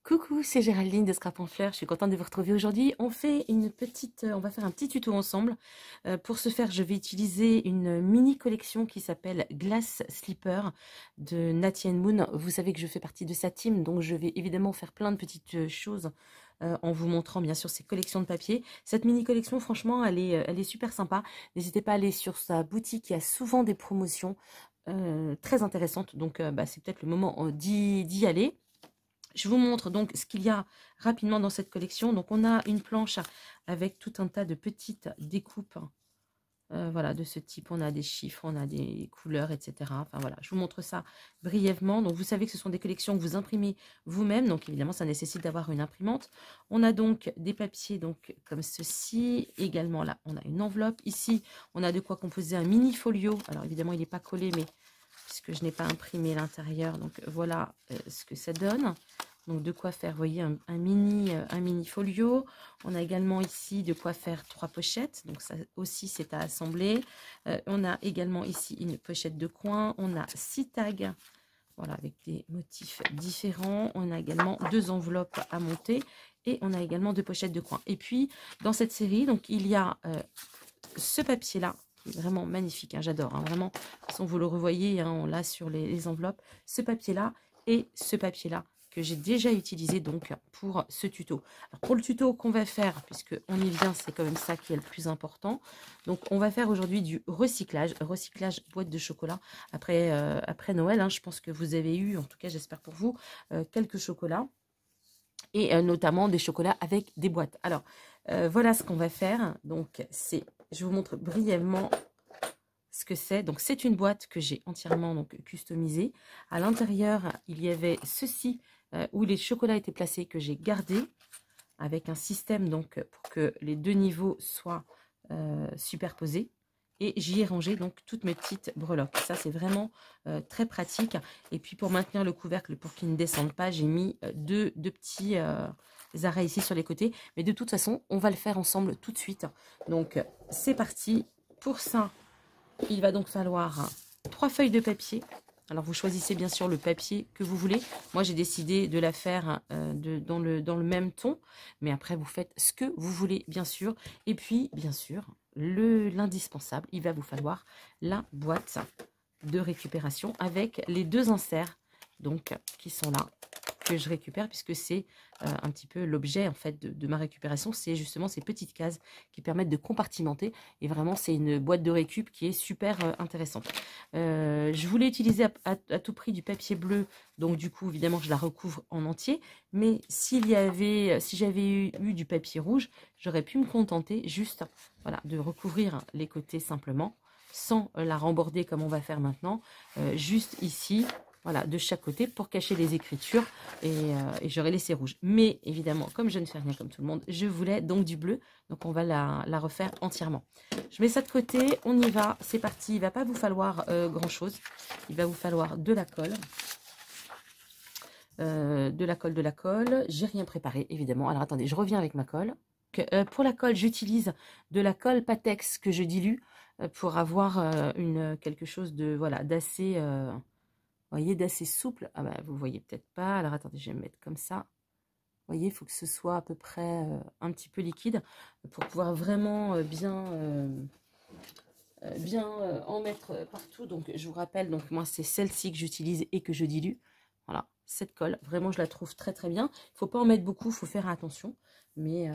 Coucou, c'est Géraldine de Scrap en Fleurs. Je suis contente de vous retrouver aujourd'hui. On va faire un petit tuto ensemble. Pour ce faire, je vais utiliser une mini collection qui s'appelle Glass Slipper de Natty Moon. Vous savez que je fais partie de sa team, donc je vais évidemment faire plein de petites choses en vous montrant bien sûr ces collections de papier. Cette mini collection, franchement, elle est super sympa. N'hésitez pas à aller sur sa boutique, il y a souvent des promotions très intéressantes. Donc c'est peut-être le moment d'y aller. Je vous montre donc ce qu'il y a rapidement dans cette collection. Donc on a une planche avec tout un tas de petites découpes, voilà, de ce type. On a des chiffres, on a des couleurs, etc. Enfin voilà, je vous montre ça brièvement. Donc vous savez que ce sont des collections que vous imprimez vous-même. Donc évidemment, ça nécessite d'avoir une imprimante. On a donc des papiers donc comme ceci. Également là, on a une enveloppe. Ici, on a de quoi composer un mini folio. Alors évidemment, il n'est pas collé, mais puisque je n'ai pas imprimé l'intérieur, donc voilà ce que ça donne. Donc de quoi faire, vous voyez, un mini folio. On a également ici de quoi faire 3 pochettes, donc ça aussi c'est à assembler. On a également ici une pochette de coin. On a 6 tags, voilà, avec des motifs différents. On a également 2 enveloppes à monter et on a également 2 pochettes de coin. Et puis dans cette série, donc il y a ce papier là, qui est vraiment magnifique, hein, j'adore, hein, vraiment. De toute façon, vous le revoyez, hein, on l'a sur les enveloppes. Ce papier-là et ce papier-là que j'ai déjà utilisé donc pour ce tuto. Alors, pour le tuto qu'on va faire, puisque on y vient, c'est quand même ça qui est le plus important. Donc, on va faire aujourd'hui du recyclage boîte de chocolat. Après Noël, hein, je pense que vous avez eu, en tout cas, j'espère pour vous, quelques chocolats. Et notamment des chocolats avec des boîtes. Alors, voilà ce qu'on va faire. Donc, je vous montre brièvement ce que c'est. Donc, c'est une boîte que j'ai entièrement donc customisée. À l'intérieur, il y avait ceci où les chocolats étaient placés que j'ai gardé avec un système donc pour que les 2 niveaux soient superposés. Et j'y ai rangé donc toutes mes petites breloques. Ça, c'est vraiment très pratique. Et puis, pour maintenir le couvercle, pour qu'il ne descende pas, j'ai mis deux petits arrêts ici sur les côtés. Mais de toute façon, on va le faire ensemble tout de suite. Donc, c'est parti. Pour ça, il va donc falloir 3 feuilles de papier. Alors, vous choisissez bien sûr le papier que vous voulez. Moi, j'ai décidé de la faire dans le même ton. Mais après, vous faites ce que vous voulez, bien sûr. Et puis, bien sûr, l'indispensable, il va vous falloir la boîte de récupération avec les 2 inserts donc, qui sont là, que je récupère puisque c'est un petit peu l'objet en fait de ma récupération. C'est justement ces petites cases qui permettent de compartimenter et vraiment c'est une boîte de récup qui est super intéressante. Je voulais utiliser à tout prix du papier bleu, donc du coup évidemment je la recouvre en entier, mais si j'avais eu du papier rouge, j'aurais pu me contenter juste voilà, de recouvrir les côtés simplement sans la remborder comme on va faire maintenant, juste ici. Voilà, de chaque côté pour cacher les écritures et j'aurais laissé rouge. Mais évidemment, comme je ne fais rien comme tout le monde, je voulais donc du bleu. Donc on va la refaire entièrement. Je mets ça de côté, on y va, c'est parti. Il ne va pas vous falloir grand chose. Il va vous falloir de la colle. De la colle. J'ai rien préparé évidemment. Alors attendez, je reviens avec ma colle. Pour la colle, j'utilise de la colle Patex que je dilue pour avoir quelque chose de voilà d'assez... voyez, d'assez souple. Ah bah, vous voyez peut-être pas. Alors, attendez, je vais me mettre comme ça. Vous voyez, il faut que ce soit à peu près un petit peu liquide pour pouvoir vraiment bien en mettre partout. Donc, je vous rappelle, donc moi, c'est celle-ci que j'utilise et que je dilue. Voilà, cette colle, vraiment, je la trouve très, très bien. Il ne faut pas en mettre beaucoup, il faut faire attention. Mais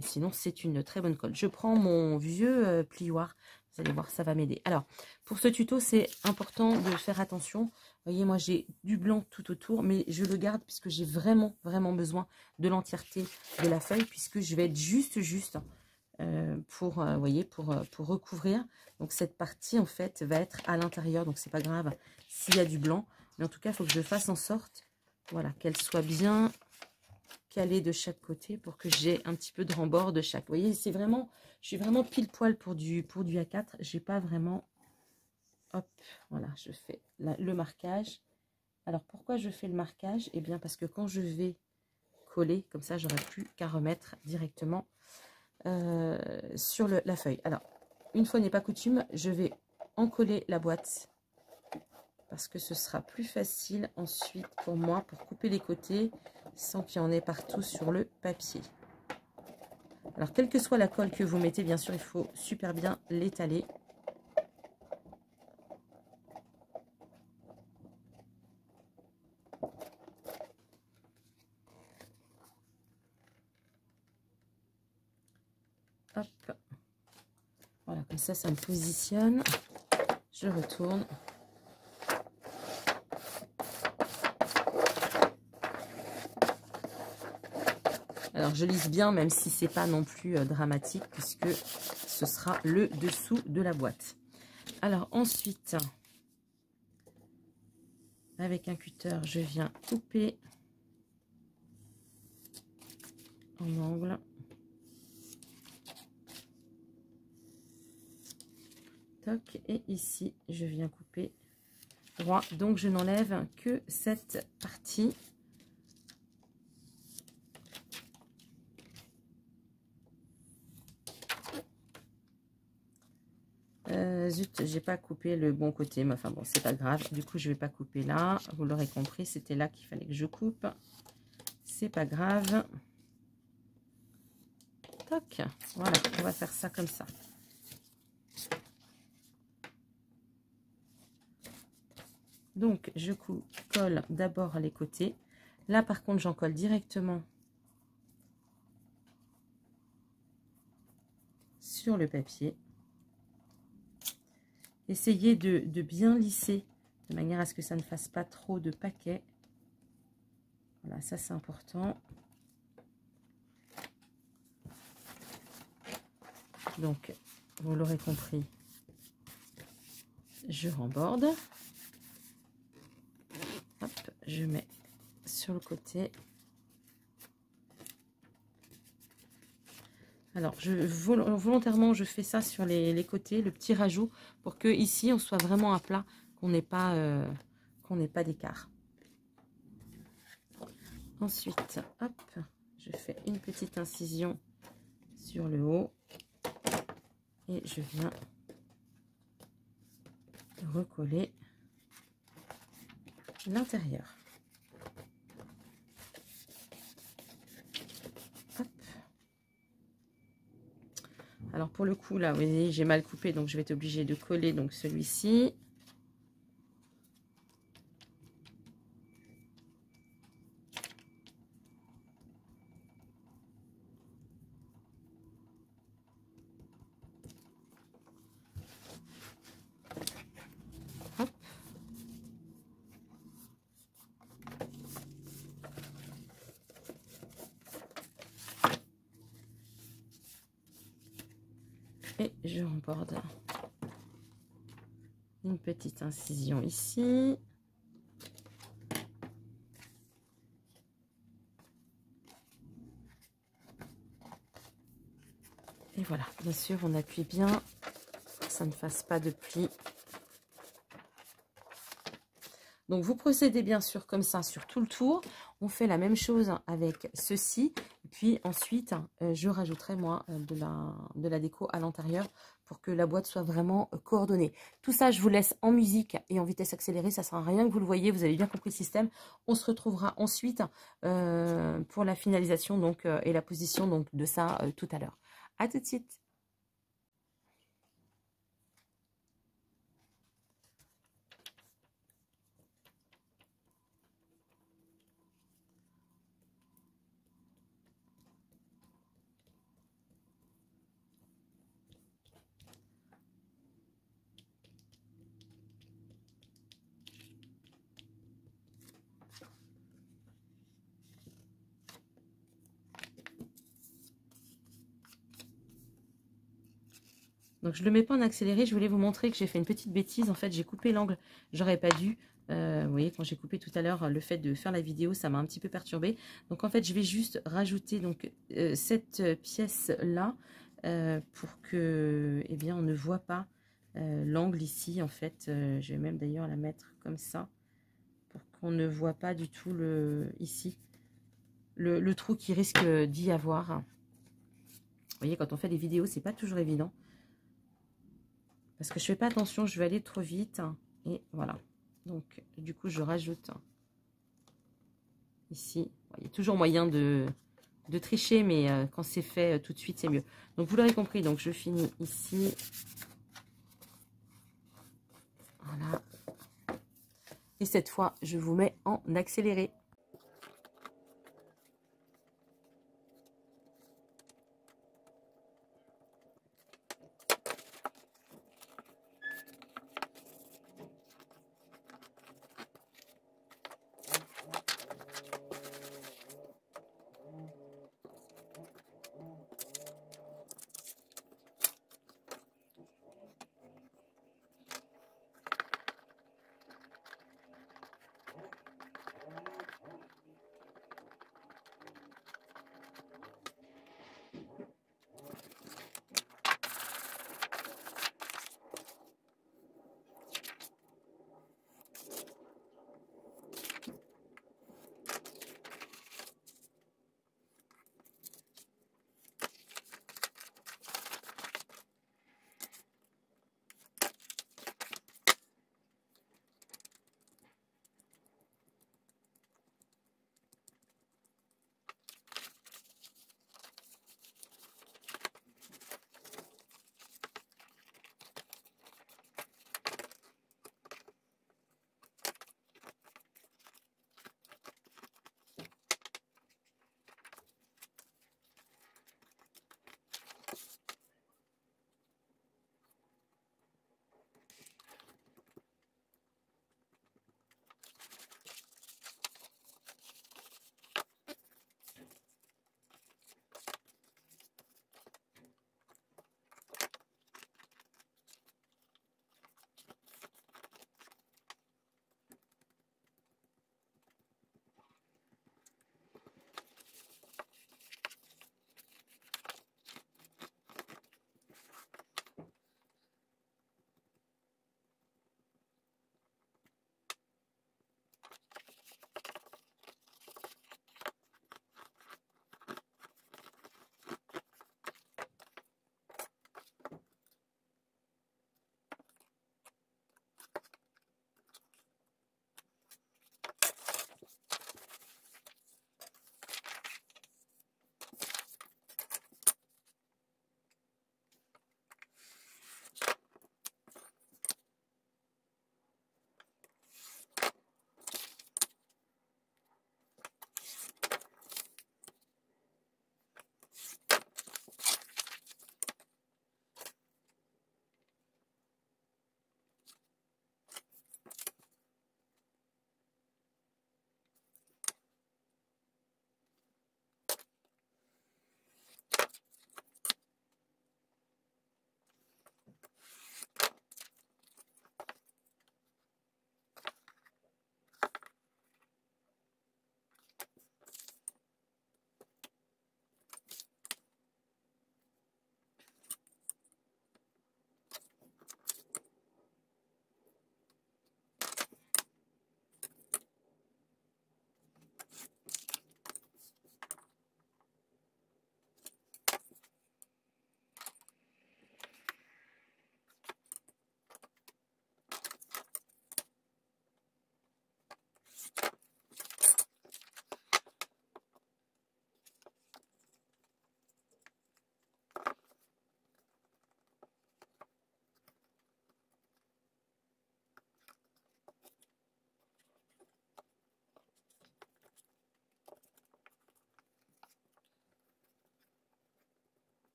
sinon, c'est une très bonne colle. Je prends mon vieux plioir. Vous allez voir, ça va m'aider. Alors, pour ce tuto, c'est important de faire attention. Vous voyez, moi, j'ai du blanc tout autour, mais je le garde puisque j'ai vraiment, vraiment besoin de l'entièreté de la feuille, puisque je vais être juste pour recouvrir. Donc, cette partie, en fait, va être à l'intérieur. Donc, c'est pas grave s'il y a du blanc. Mais en tout cas, il faut que je fasse en sorte, voilà, qu'elle soit bien calée de chaque côté pour que j'ai un petit peu de rembord de chaque. Vous voyez, c'est vraiment, je suis vraiment pile poil pour du A4. J'ai pas vraiment, hop, voilà, je fais le marquage. Alors, pourquoi je fais le marquage? Eh bien, parce que quand je vais coller, comme ça, j'aurai plus qu'à remettre directement sur la feuille. Alors, une fois n'est pas coutume, je vais encoller la boîte parce que ce sera plus facile ensuite pour moi pour couper les côtés sans qu'il y en ait partout sur le papier. Alors, quelle que soit la colle que vous mettez, bien sûr, il faut super bien l'étaler. Hop. Voilà, comme ça me positionne. Je retourne. Alors, je lisse bien, même si c'est pas non plus dramatique, puisque ce sera le dessous de la boîte. Alors, ensuite, avec un cutter, je viens couper en angle. Toc, et ici, je viens couper droit. Donc, je n'enlève que cette partie. Zut, j'ai pas coupé le bon côté, mais enfin bon, c'est pas grave. Du coup, je vais pas couper là. Vous l'aurez compris, c'était là qu'il fallait que je coupe. C'est pas grave. Toc, voilà, on va faire ça comme ça. Donc, je colle d'abord les côtés. Là, par contre, j'en colle directement sur le papier. Essayez de bien lisser de manière à ce que ça ne fasse pas trop de paquets. Voilà, ça c'est important. Donc, vous l'aurez compris, je remborde. Hop, je mets sur le côté. Alors, volontairement, je fais ça sur les côtés, le petit rajout, pour que ici, on soit vraiment à plat, qu'on n'ait pas d'écart. Ensuite, hop, je fais une petite incision sur le haut et je viens recoller l'intérieur. Alors pour le coup là, vous voyez, j'ai mal coupé, donc je vais être obligée de coller donc celui-ci. Hop. Et je remborde une petite incision ici. Et voilà, bien sûr, on appuie bien, pour que ça ne fasse pas de plis. Donc, vous procédez bien sûr comme ça sur tout le tour. On fait la même chose avec ceci. Et puis ensuite, je rajouterai moi de la déco à l'intérieur pour que la boîte soit vraiment coordonnée. Tout ça, je vous laisse en musique et en vitesse accélérée. Ça ne sert à rien que vous le voyez. Vous avez bien compris le système. On se retrouvera ensuite pour la finalisation donc, et la position donc, de ça tout à l'heure. À tout de suite. Donc, je ne le mets pas en accéléré. Je voulais vous montrer que j'ai fait une petite bêtise. En fait, j'ai coupé l'angle. J'aurais pas dû. Vous voyez, quand j'ai coupé tout à l'heure, le fait de faire la vidéo, ça m'a un petit peu perturbé. Donc, en fait, je vais juste rajouter donc, cette pièce-là pour que, eh bien, on ne voit pas l'angle ici. En fait, je vais même d'ailleurs la mettre comme ça pour qu'on ne voit pas du tout ici le trou qui risque d'y avoir. Vous voyez, quand on fait des vidéos, c'est pas toujours évident. Parce que je fais pas attention, je vais aller trop vite. Et voilà. Donc, du coup, je rajoute ici. Il y a toujours moyen de tricher, mais quand c'est fait tout de suite, c'est mieux. Donc, vous l'aurez compris, donc je finis ici. Voilà. Et cette fois, je vous mets en accéléré.